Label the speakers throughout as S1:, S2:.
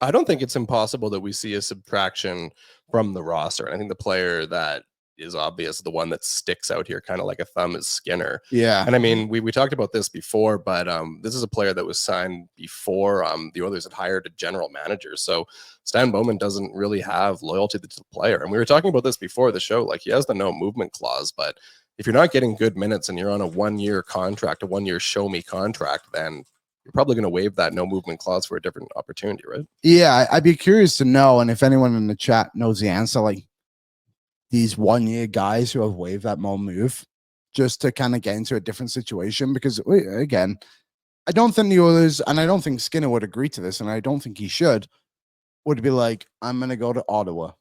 S1: I don't think it's impossible that we see a subtraction from the roster. And I think the player that is obvious, the one that sticks out here kind of like a thumb, is Skinner.
S2: Yeah.
S1: And I mean, we talked about this before, but this is a player that was signed before the Oilers had hired a general manager. So Stan Bowman doesn't really have loyalty to the player. And we were talking about this before the show. Like, he has the no movement clause, but if you're not getting good minutes and you're on a 1-year contract, a 1-year show me contract, then you're probably going to waive that no movement clause for a different opportunity, right?
S2: Yeah, I'd be curious to know, and if anyone in the chat knows the answer, like these 1-year guys who have waived that no move just to kind of get into a different situation. Because again, I don't think the Oilers, and I don't think Skinner would agree to this, and I don't think he should, would be like, I'm going to go to Ottawa.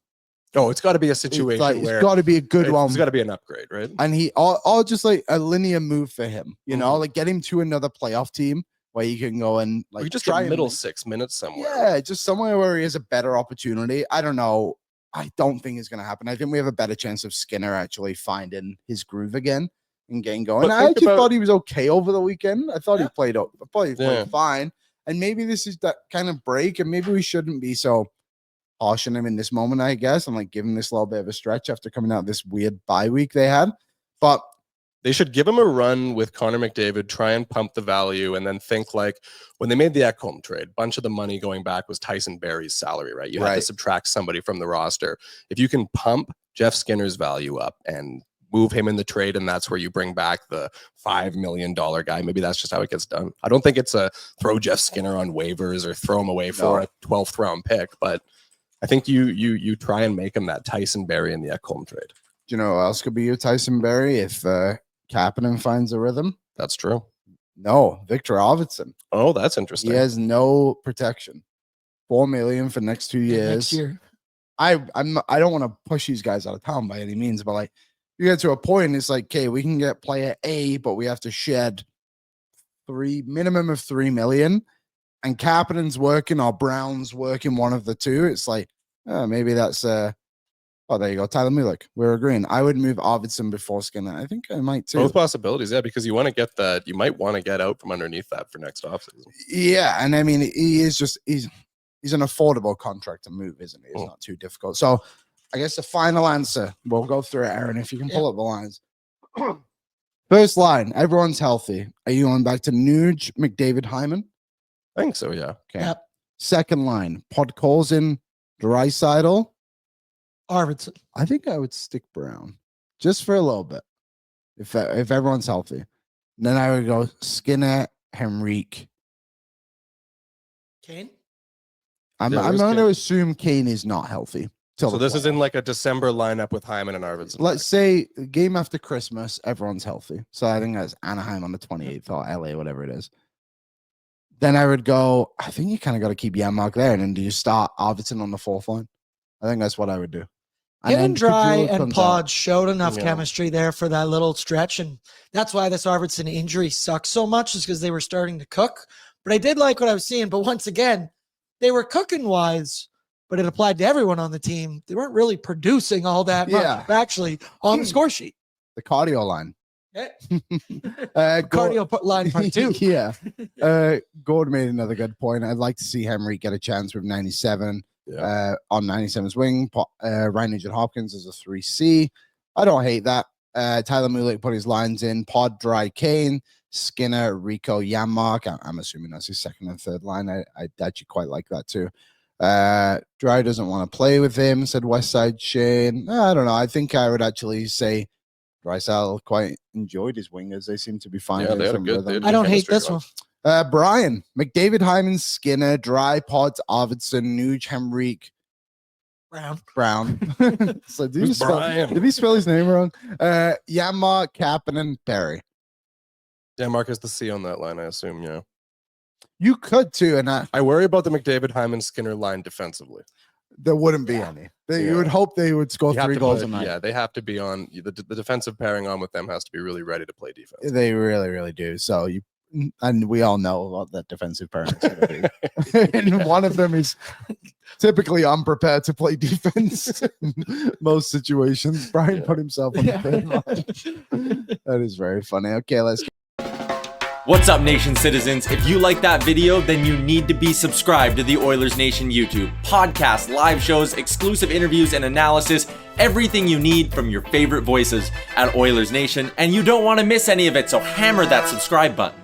S1: Oh, it's got to be a situation where
S2: it's got to be a good one.
S1: It's got to be an upgrade, right?
S2: And all just like a linear move for him, you know, like get him to another playoff team where you can go and like
S1: we just
S2: try
S1: get middle 6 minutes somewhere.
S2: Yeah, just somewhere where he has a better opportunity. I don't know. I don't think it's going to happen. I think we have a better chance of Skinner actually finding his groove again and getting going. I actually thought he was okay over the weekend. I thought he played fine. And maybe this is that kind of break, and maybe we shouldn't be so harsh on him in this moment, I guess, and like give him this little bit of a stretch after coming out this weird bye week they had. But
S1: they should give him a run with Connor McDavid, try and pump the value, and then think like when they made the Ekholm trade, a bunch of the money going back was Tyson Barrie's salary, right? You had to subtract somebody from the roster. If you can pump Jeff Skinner's value up and move him in the trade, and that's where you bring back the $5 million guy, maybe that's just how it gets done. I don't think it's a throw Jeff Skinner on waivers or throw him away for a 12th round pick, but I think you try and make him that Tyson Barrie in the Ekholm trade.
S2: Do you know who else could be your Tyson Barrie if Kapanen finds a rhythm?
S1: That's true.
S2: No, Victor Arvidsson.
S1: Oh, that's interesting.
S2: He has no protection. $4 million for next 2 years.
S3: Next year.
S2: I don't want to push these guys out of town by any means, but like you get to a point, it's like, okay, we can get player A, but we have to shed minimum of $3 million. And Kapanen's working or Brown's working, one of the two. It's like, maybe that's oh, there you go. Tyler Mulick. We're agreeing. I would move Arvidsson before Skinner. I think I might too.
S1: Both possibilities, yeah, because you want to get that. You might want to get out from underneath that for next offseason.
S2: Yeah, and I mean, he's an affordable contract to move, isn't he? It's not too difficult. So I guess the final answer, we'll go through it, Aaron, if you can pull up the lines. First line, everyone's healthy. Are you going back to Nuge, McDavid, Hyman?
S1: I think so, yeah.
S2: Okay. Yep. Second line, Podkolzin, Draisaitl,
S3: Arvidsson.
S2: I think I would stick Brown just for a little bit if everyone's healthy. Then I would go Skinner, Henrique.
S3: Kane?
S2: I'm going to assume Kane is not healthy.
S1: So this is in like a December lineup with Hyman and Arvidsson.
S2: Let's say game after Christmas, everyone's healthy. So I think that's Anaheim on the 28th or LA, whatever it is. Then I would go, I think you kind of got to keep Janmark there. And then do you start Arvidsson on the fourth line? I think that's what I would do.
S3: Him and Dry and Pod showed enough chemistry there for that little stretch. And that's why this Arvidsson injury sucks so much, is because they were starting to cook. But I did like what I was seeing. But once again, they were cooking wise, but it applied to everyone on the team. They weren't really producing all that much, actually, on the score sheet.
S2: The cardio line.
S3: Cardio line part 2.
S2: Yeah. Gord made another good point. I'd like to see Henry get a chance with 97 on 97's wing. Ryan Nugent Hopkins is a 3C. I don't hate that. Tyler Mulick put his lines in. Pod, Dry, Kane, Skinner, Rico, Janmark. I'm assuming that's his second and third line. I actually quite like that too. Dry doesn't want to play with him, said Westside Shane. I don't know. I think I would actually say Draisaitl quite enjoyed his wingers. They seem to be fine.
S3: I don't hate this one.
S2: Brian, McDavid, Hyman, Skinner, Dry, Pods, Arvidsson, Nuge, Henrique, Brown. So did he spell his name wrong? Janmark, Kapanen, Barrie.
S1: Janmark is the C on that line, I assume, yeah.
S2: You could too, and
S1: I worry about the McDavid, Hyman, Skinner line defensively.
S2: There wouldn't be any. You would hope they would score 3 goals a night.
S1: Yeah, they have to be on the defensive pairing on with them has to be really ready to play defense.
S2: They really, really do. So and we all know what that defensive pairing is going to be. And one of them is typically unprepared to play defense in most situations. Brian put himself on the third line. That is very funny. Okay, let's go.
S4: What's up, Nation citizens? If you like that video, then you need to be subscribed to the Oilers Nation YouTube. Podcasts, live shows, exclusive interviews, and analysis. Everything you need from your favorite voices at Oilers Nation. And you don't want to miss any of it, so hammer that subscribe button.